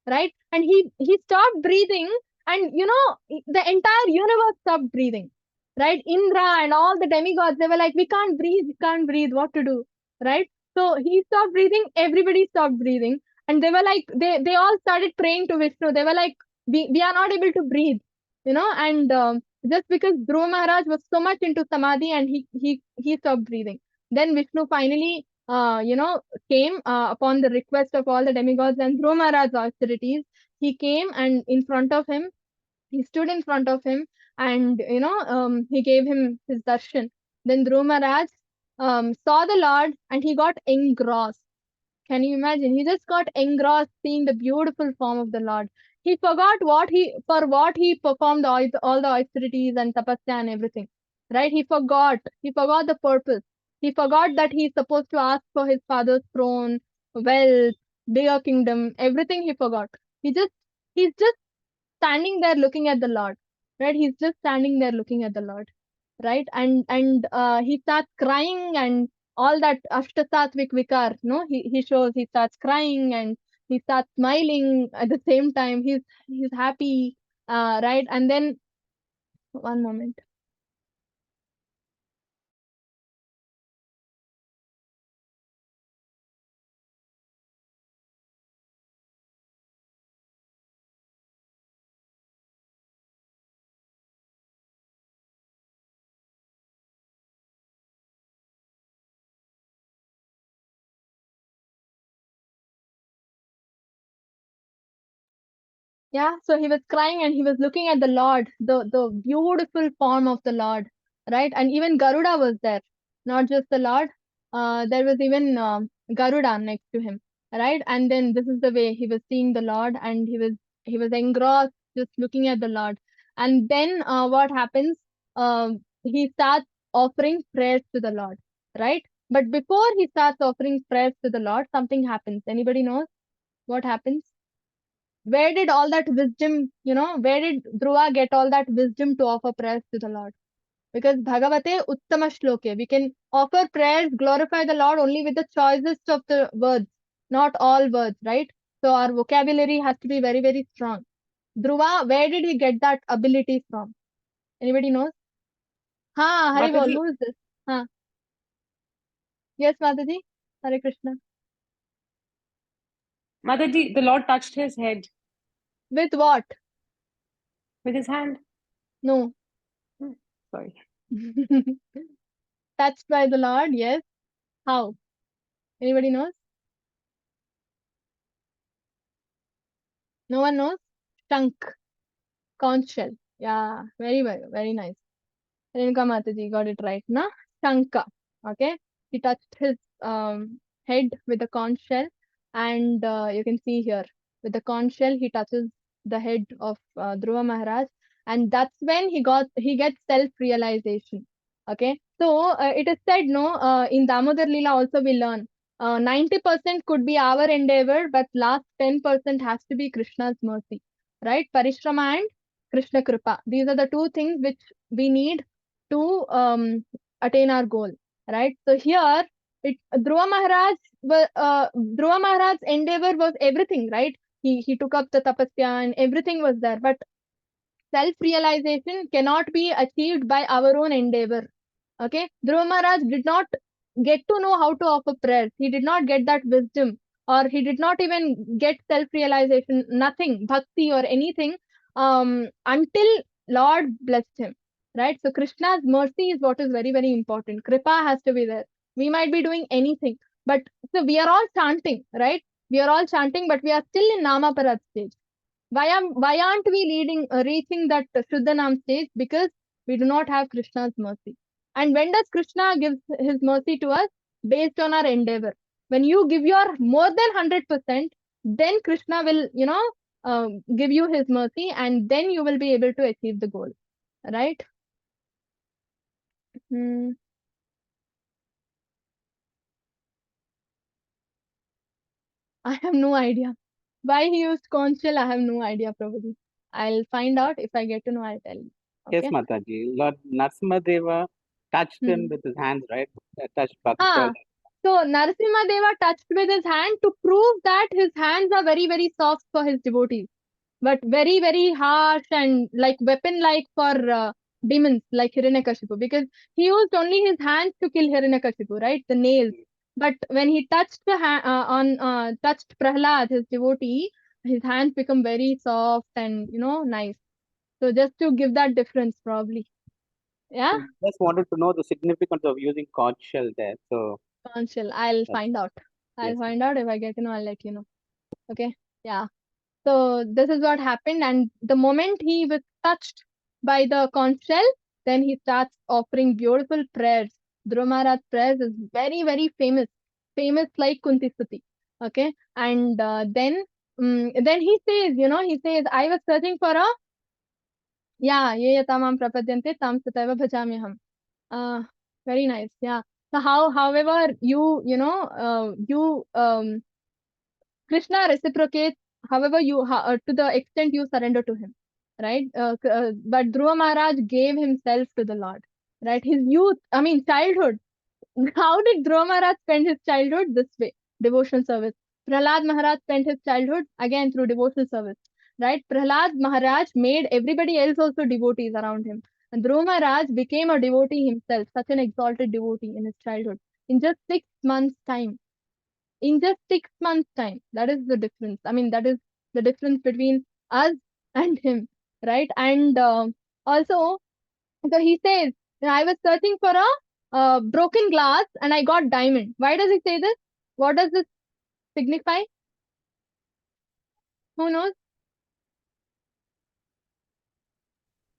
right? And he stopped breathing, and the entire universe stopped breathing, right? Indra and all the demigods, they were like, we can't breathe, what to do, right? So he stopped breathing, everybody stopped breathing, and they were like, they all started praying to Vishnu. They were like, we are not able to breathe, and just because Dhruva Maharaj was so much into samadhi, and he stopped breathing. Then Vishnu finally came upon the request of all the demigods and Dhruva Maharaj's austerities. He came, and in front of him, he stood in front of him, and he gave him his darshan. Then Dhruva Maharaj saw the Lord and he got engrossed. Can you imagine? He just got engrossed seeing the beautiful form of the Lord. He forgot what he performed all the austerities and tapasya and everything. Right? He forgot. He forgot the purpose. He forgot that he's supposed to ask for his father's throne, wealth, bigger kingdom, everything he forgot. He's just standing there looking at the Lord. Right? He's just standing there looking at the Lord, right? And he starts crying, and all that ashtasatvik vikar, no, he shows. He starts crying and he starts smiling at the same time. He's happy, right? And then one moment. Yeah, so he was crying and he was looking at the Lord, the beautiful form of the Lord, right? And even Garuda was there, not just the Lord. There was even Garuda next to him, right? And then this is the way he was seeing the Lord, and he was engrossed just looking at the Lord. And then what happens? He starts offering prayers to the Lord, right? But before he starts offering prayers to the Lord, something happens. Anybody knows what happens? Where did all that wisdom, where did Dhruva get all that wisdom to offer prayers to the Lord? Because Bhagavate Uttama Shloke, we can offer prayers, glorify the Lord only with the choicest of the words, not all words, right? So our vocabulary has to be very, very strong. Dhruva, where did he get that ability from? Anybody knows? Ha, Haribol, Mataji, who is this? Ha, yes, Mataji? Hare Krishna. Mataji, the Lord touched his head With what? with his hand. No. Sorry. Touched by the Lord, yes. How? Anybody knows? No one knows? Shank, conch shell. Yeah, very, very, very nice. Renuka Mataji got it right, na? Shanka. Okay. He touched his head with the conch shell, and you can see here with the conch shell he touches the head of Dhruva Maharaj, and that's when he gets self realization. Okay. So it is said, no, in Damodar Leela also we learn 90% could be our endeavor, but last 10% has to be Krishna's mercy, right? Parishrama and Krishna Kripa. These are the two things which we need to attain our goal, right? So here, Dhruva Maharaj's endeavor was everything, right? He took up the tapasya and everything was there, but self-realization cannot be achieved by our own endeavor. Okay, Dhruva Maharaj did not get to know how to offer prayers. He did not get that wisdom, or he did not even get self-realization, nothing, bhakti or anything, until Lord blessed him. Right? So Krishna's mercy is what is very, very important. Kripa has to be there. We might be doing anything, but so we are all chanting, right? We are all chanting, but we are still in Namaparad stage. Why aren't we reaching that Shuddhanam stage? Because we do not have Krishna's mercy. And when does Krishna give his mercy to us? Based on our endeavor. When you give your more than 100%, then Krishna will, give you his mercy, and then you will be able to achieve the goal. Right? Hmm. I have no idea. Why he used conch shell, I have no idea, probably. I'll find out. If I get to know, I'll tell you. Yes, Okay? Mataji. Lord Narasimha touched him Hmm. with his hands, right? Touched Bhakti Ah, Prahlad. so Narasimha Deva touched with his hand to prove that his hands are very, very soft for his devotees, but very, very harsh and like weapon-like for demons like Hiranyakashipu, because he used only his hands to kill Hiranyakashipu, right? The nails. But when he touched touched Prahlad, his devotee, his hands become very soft and nice. So just to give that difference, probably. Yeah, Just wanted to know the significance of using conch shell there. So, Conchal. I'll uh, find out. I'll yes. find out if I get to know. I'll let you know. Okay. Yeah. So this is what happened, and the moment he was touched by the conch shell, then he starts offering beautiful prayers. Dhruva Maharaj prayers is very, very famous, famous like Kunti Stuti. Okay, and then he says, I was searching for a ye yatamam prapadyante tam sataiva bhajamyaham. Very nice. Yeah. So however, Krishna reciprocates, however to the extent you surrender to him, right? But Dhruva Maharaj gave himself to the Lord, right? His youth, I mean, childhood. How did Dhruva Maharaj spend his childhood? This way, devotional service. Prahlad Maharaj spent his childhood again through devotional service, right? Prahlad Maharaj made everybody else also devotees around him. And Dhruva Maharaj became a devotee himself, such an exalted devotee in his childhood. In just 6 months' time, in just 6 months' time. That is the difference. I mean, that is the difference between us and him, right? And also, so he says, I was searching for a broken glass and I got diamond. Why does he say this? What does this signify? Who knows?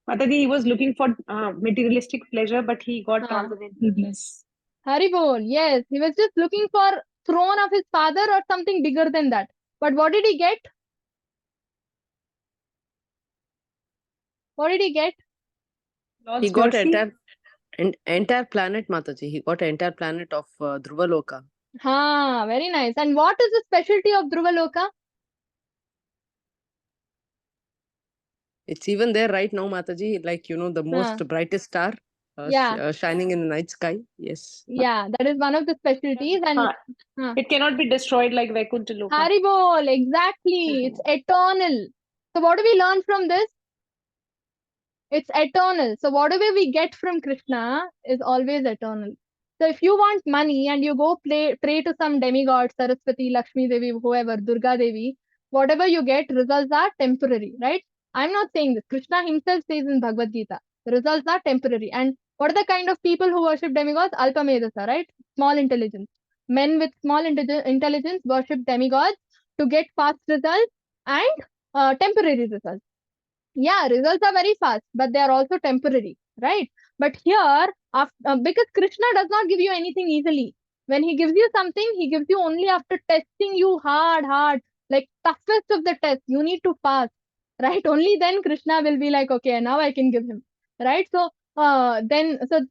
Mataji, he was looking for materialistic pleasure, but he got transcendental bliss. Haribol, yes, he was just looking for throne of his father or something bigger than that. But what did he get? What did he get? Lord's He got mercy. entire planet, Mataji. He got entire planet of Dhruva Loka. Very nice. And what is the specialty of Dhruva Loka? It's even there right now, Mataji. Like, the most brightest star shining in the night sky. Yes. Yeah, that is one of the specialties. And it cannot be destroyed like Vaikuntha Loka. Haribol, exactly. It's eternal. So what do we learn from this? It's eternal. So whatever we get from Krishna is always eternal. So if you want money and you go pray to some demigod, Saraswati, Lakshmi Devi, whoever, Durga Devi, whatever you get, results are temporary, right? I'm not saying this. Krishna himself says in Bhagavad Gita, the results are temporary. And what are the kind of people who worship demigods? Alpamedasa, right? Small intelligence. Men with small intelligence worship demigods to get fast results and temporary results. Yeah, results are very fast, but they are also temporary, right? But here, because Krishna does not give you anything easily. When he gives you something, he gives you only after testing you hard, like toughest of the test. You need to pass, right? Only then Krishna will be like, okay, now I can give him, right? So so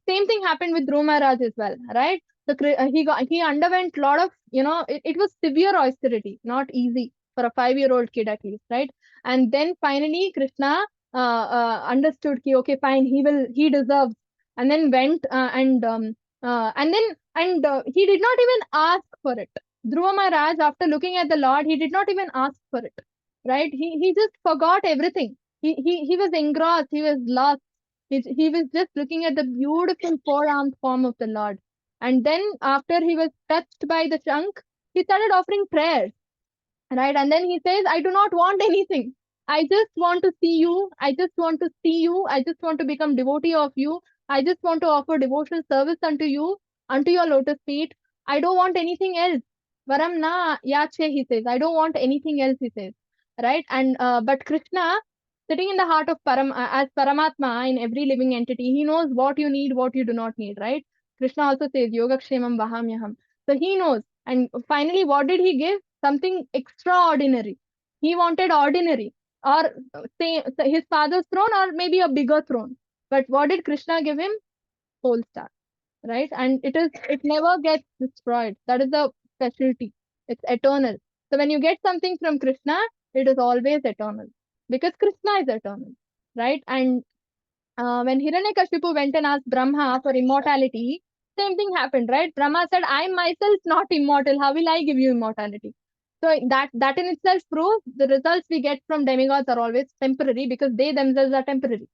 same thing happened with Dhruva Maharaj as well, right? So he underwent a lot of, it was severe austerity, not easy for a 5-year-old kid at least, right? And then finally Krishna understood ki, okay, fine, he deserves, and then went he did not even ask for it. Dhruva Maharaj, after looking at the Lord, he did not even ask for it, right? He just forgot everything. He was engrossed, he was lost. He was just looking at the beautiful four-armed form of the Lord. And then after he was touched by the trunk, he started offering prayers, right? And then he says, I do not want anything. I just want to see you. I just want to see you. I just want to become devotee of you. I just want to offer devotional service unto you, unto your lotus feet. I don't want anything else. Varam na yache, he says. I don't want anything else, he says. Right? And but Krishna, sitting in the heart of as Paramatma in every living entity, he knows what you need, what you do not need, right? Krishna also says, Yogakshemam Vahamyaham. So he knows. And finally, what did he give? Something extraordinary. He wanted ordinary, or say his father's throne, or maybe a bigger throne. But what did Krishna give him? Pole star, right? And it never gets destroyed. That is the specialty. It's eternal. So when you get something from Krishna, it is always eternal, because Krishna is eternal, right? And when Hiranyakashipu went and asked Brahma for immortality, same thing happened, right? Brahma said, I am myself not immortal. How will I give you immortality? So that in itself proves the results we get from demigods are always temporary, because they themselves are temporary,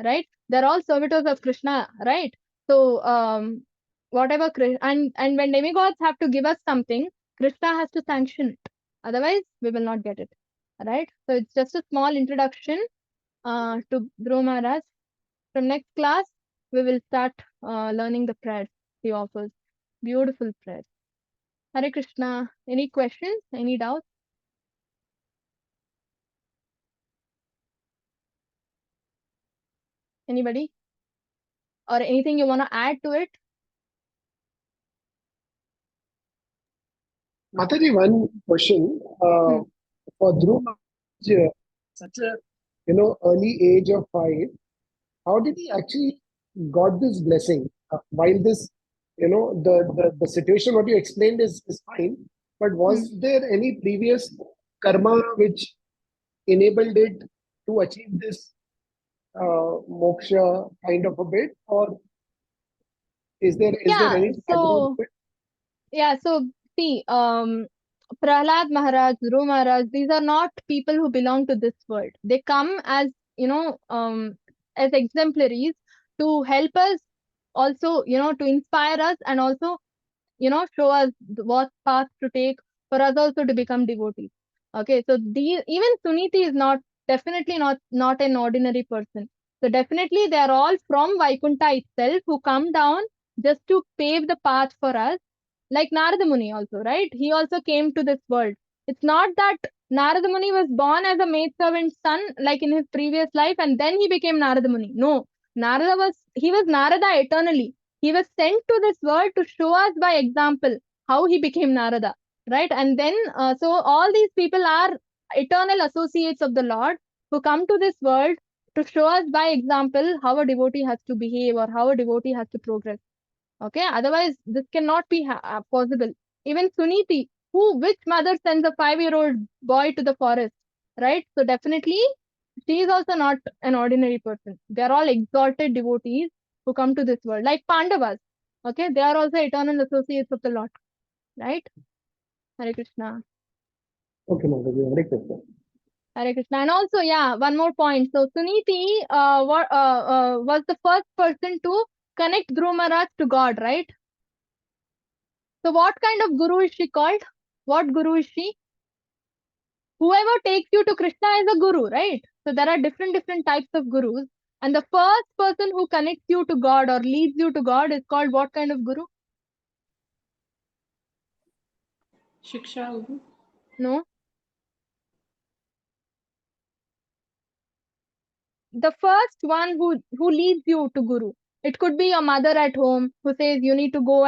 right? They're all servitors of Krishna, right? So whatever and when demigods have to give us something, Krishna has to sanction it. Otherwise, we will not get it, right? So it's just a small introduction to Dhruva Maharaj. From next class, we will start learning the prayers he offers. Beautiful prayers. Hare Krishna. Any questions? Any doubts? Anybody? Or anything you want to add to it? Mataji, one question. For Dhruva, such a early age of 5, how did he actually got this blessing? While this, the situation what you explained is fine, but was there any previous karma which enabled it to achieve this moksha kind of a bit, or is there any background to it? Yeah, so see, Prahlad Maharaj, Dhruva Maharaj, these are not people who belong to this world. They come as, as exemplaries to help us, also, to inspire us, and also, show us what path to take for us also to become devotees. Okay, so even Suniti is definitely not an ordinary person. So definitely they are all from Vaikuntha itself, who come down just to pave the path for us. Like Narada Muni also, right? He also came to this world. It's not that, Narada Muni was born as a maidservant's son, like in his previous life, and then he became Narada Muni. No, he was Narada eternally. He was sent to this world to show us by example how he became Narada, right? And then, so all these people are eternal associates of the Lord who come to this world to show us by example how a devotee has to behave or how a devotee has to progress. Okay, otherwise this cannot be possible. Even Suniti, which mother sends a 5-year-old boy to the forest, right? So definitely she is also not an ordinary person. They are all exalted devotees who come to this world, like Pandavas. Okay, they are also eternal associates of the Lord, right? Hare Krishna. Okay, Mataji, Hare Krishna. Hare Krishna. And also, yeah, one more point. So Suniti was the first person to connect Dhruva Maharaj to God, right? So what kind of guru is she called? What guru is she? Whoever takes you to Krishna is a guru, right? So there are different types of gurus. And the first person who connects you to God or leads you to God is called what kind of guru? Shiksha Guru. No. The first one who leads you to guru. It could be your mother at home who says you need to go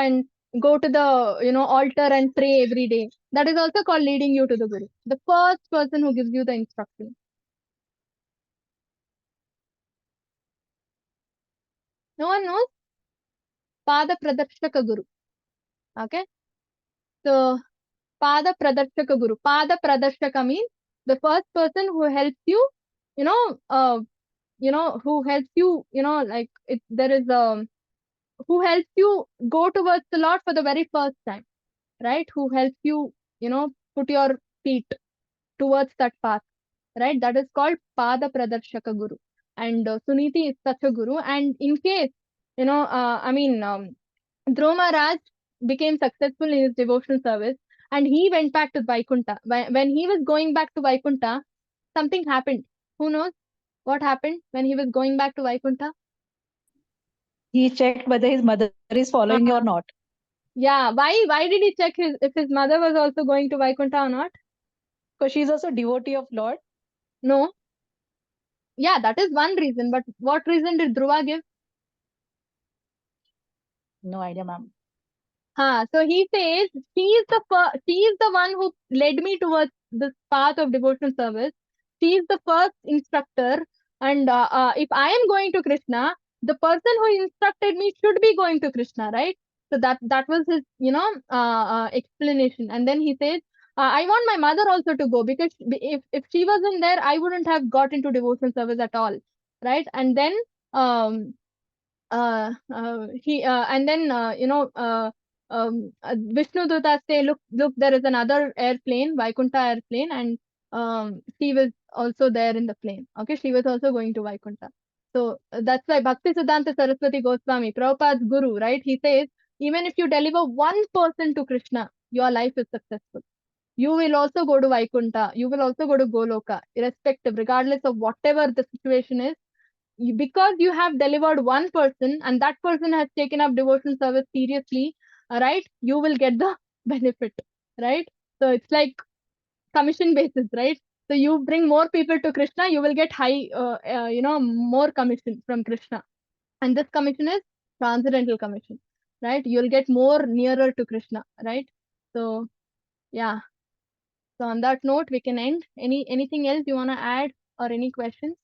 to the altar and pray every day. That is also called leading you to the guru. The first person who gives you the instruction. No one knows? Pada Pradarshaka Guru. Okay. So Pada Pradarshaka Guru. Pada Pradarshaka means the first person who helps you, who helps you, like there is who helps you go towards the Lord for the very first time, right? Who helps you, put your feet towards that path, right? That is called Pada Pradarshaka Guru. And Suniti is such a guru. And in case, Dhruva Maharaj became successful in his devotional service and he went back to Vaikuntha. When he was going back to Vaikuntha, something happened. Who knows what happened when he was going back to Vaikuntha? He checked whether his mother is following you or not. Yeah, why did he check if his mother was also going to Vaikuntha or not? Because she's also devotee of Lord. No. Yeah, that is one reason. But what reason did Dhruva give? No idea, ma'am. So he says she is the one who led me towards this path of devotional service. She is the first instructor, and if I am going to Krishna, the person who instructed me should be going to Krishna, right? So that was his explanation. And then he says, I want my mother also to go because if she wasn't there, I wouldn't have got into devotional service at all, right? And then Vishnu Dutas say, look, there is another airplane, Vaikuntha airplane, and she was also there in the plane. Okay, she was also going to Vaikuntha. So that's why Bhakti Siddhanta Saraswati Goswami, Prabhupada's guru, right? He says, even if you deliver one person to Krishna, your life is successful. You will also go to Vaikuntha. You will also go to Goloka, irrespective, regardless of whatever the situation is. Because you have delivered one person and that person has taken up devotional service seriously, right? You will get the benefit, right? So it's like commission basis, right? So you bring more people to Krishna, you will get high, more commission from Krishna. And this commission is transcendental commission, right? You'll get more nearer to Krishna, right? So, yeah. So on that note, we can end. Anything else you want to add or any questions?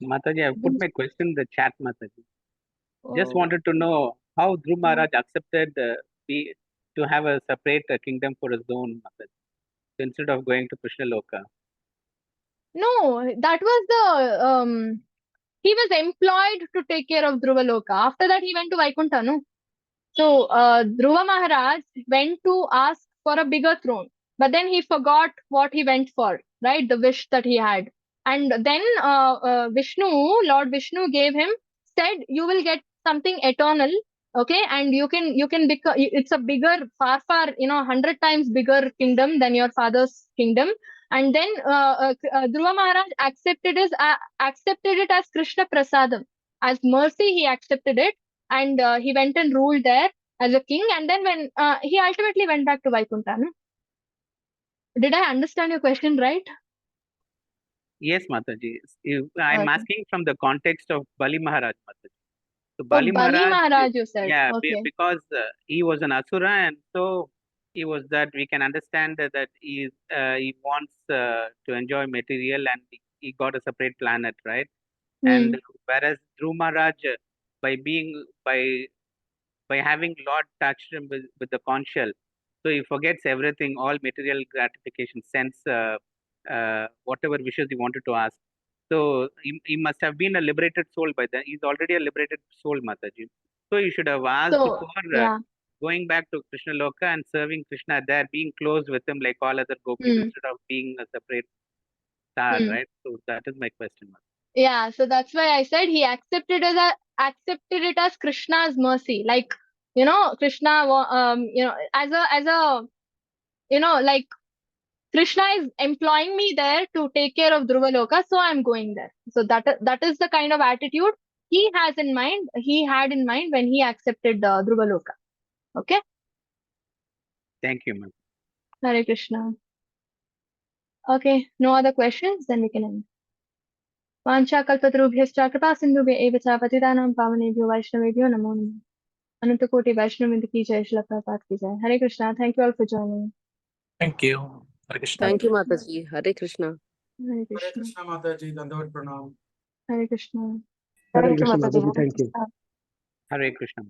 Mataji, I put my question in the chat, Mataji. Just Oh. wanted to know how Dhruva Maharaj accepted to have a separate kingdom for his own, Mataji, instead of going to Krishna Loka. No, that was he was employed to take care of Dhruva Loka. After that, he went to Vaikuntha, no? So, Dhruva Maharaj went to ask for a bigger throne, but then he forgot what he went for, right? The wish that he had. And then Lord Vishnu said, you will get something eternal, okay? And you can become, it's a bigger, far, 100 times bigger kingdom than your father's kingdom. And then Dhruva Maharaj accepted it as Krishna Prasadam. As mercy, he accepted it and he went and ruled there. as a king, and then when he ultimately went back to Vaikuntha. No? Did I understand your question right? Yes, Mataji. I'm Okay. asking from the context of Bali Maharaj, Mataji. So Oh, Bali Bali Maharaj, Maharaj, you said. yeah, Okay. because he was an asura, and so he was that we can understand that he wants to enjoy material, and he got a separate planet, right? And whereas Dhruva Maharaj, by being by having Lord touched him with the conch shell, so he forgets everything, all material gratification, sense, whatever wishes he wanted to ask. So he must have been a liberated soul by then. He's already a liberated soul, Mataji. So he should have asked So, for yeah. going back to Krishna Loka and serving Krishna there, being close with him like all other gopis instead of being a separate star, right? So that is my question, Mataji. Yeah, so that's why I said he accepted it as Krishna's mercy. Like, Krishna, as a, like Krishna is employing me there to take care of Dhruva Loka, so I'm going there. So that is the kind of attitude he had in mind when he accepted Dhruva Loka. Okay? Thank you, ma'am. Hare Krishna. Okay, no other questions? Then we can end. Vancha kalpatarubhyascha kripa sindhubhya eva cha patitanam pavanebhyo vaishnavebhyo namo namaha. Ananta Koti Vaishnav ki jai, Srila Prabhupada ki jai. Hare Krishna. Thank you all for joining. Thank you. Hare Krishna. Thank you, Mataji. Hare Krishna. Hare Hare Krishna. Krishna, Mataji. Dandavat pranam. Hare Krishna. Hare Thank you, Krishna, Mataji. Mataji. Thank you. Hare Krishna.